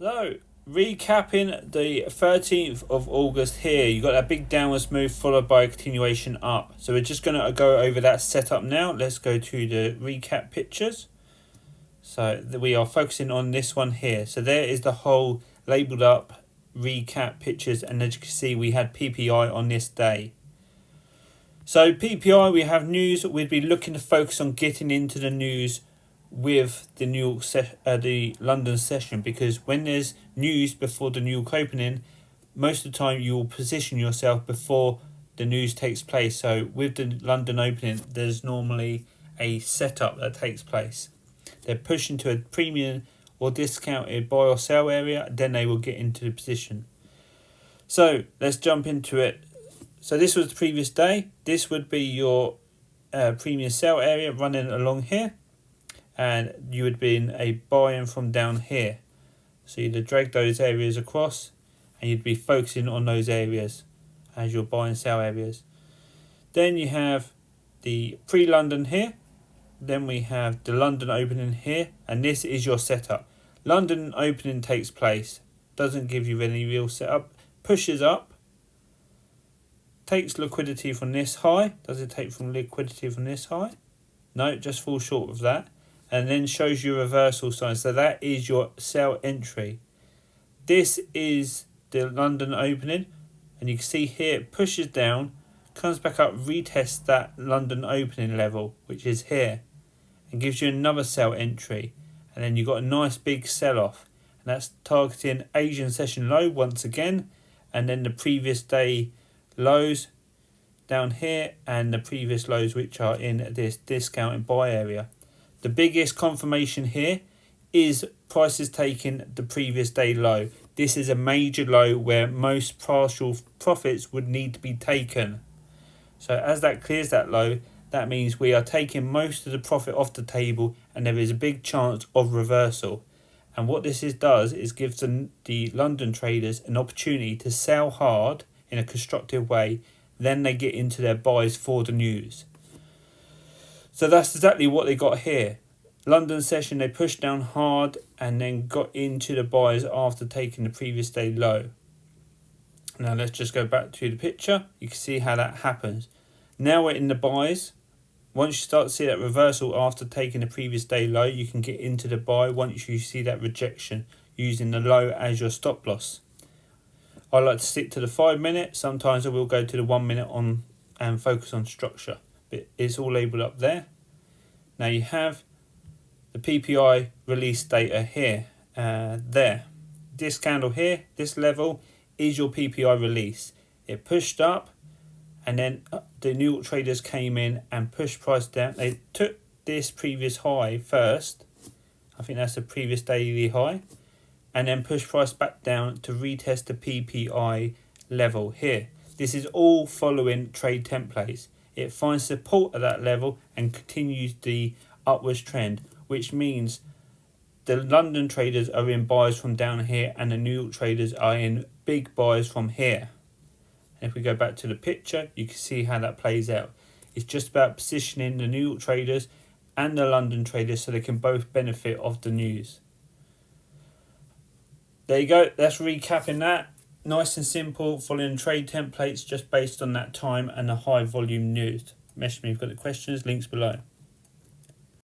So, recapping the 13th of August here, you got that big downwards move followed by a continuation up. So we're just going to go over that setup now. Let's go to the recap pictures. So we are focusing on this one here. So there is the whole labelled up recap pictures, and as you can see we had PPI on this day. So PPI, we have news. We'd be looking to focus on getting into the news with the the London session, because when there's news before the New York opening, most of the time you will position yourself before the news takes place. So with the London opening, there's normally a setup that takes place. They're pushed into a premium or discounted buy or sell area, then they will get into the position. So let's jump into it. So this was the previous day. This would be your premium sell area running along here, and you would be in a buy-in from down here. So you'd drag those areas across and you'd be focusing on those areas as your buy and sell areas. Then you have the pre-London here. Then we have the London opening here, and this is your setup. London opening takes place, doesn't give you any real setup, pushes up, takes liquidity from this high. Does it take from liquidity from this high? No, it just falls short of that. And then shows you reversal sign. So that is your sell entry. This is the London opening, and you can see here it pushes down, comes back up, retests that London opening level, which is here, and gives you another sell entry. And then you've got a nice big sell off, and that's targeting Asian session low once again, and then the previous day lows down here, and the previous lows which are in this discounted buy area. The biggest confirmation here is prices taking the previous day low. This is a major low where most partial profits would need to be taken. So as that clears that low, that means we are taking most of the profit off the table, and there is a big chance of reversal. And what this does is gives the London traders an opportunity to sell hard in a constructive way. Then they get into their buys for the news. So that's exactly what they got here. London session, they pushed down hard and then got into the buys after taking the previous day low. Now let's just go back to the picture. You can see how that happens. Now we're in the buys. Once you start to see that reversal after taking the previous day low, you can get into the buy once you see that rejection, using the low as your stop loss. I like to stick to the 5 minute. Sometimes I will go to the 1 minute on and focus on structure. But it's all labelled up there. Now you have the PPI release data here, there. This candle here, this level is your PPI release. It pushed up, and then the New York traders came in and pushed price down. They took this previous high first. I think that's the previous daily high, and then pushed price back down to retest the PPI level here. This is all following trade templates. It finds support at that level and continues the upwards trend, which means the London traders are in buys from down here and the New York traders are in big buys from here. And if we go back to the picture, you can see how that plays out. It's just about positioning the New York traders and the London traders so they can both benefit of the news. There you go. That's recapping that. Nice and simple, following trade templates just based on that time and the high volume news. Message me if you've got any questions, links below.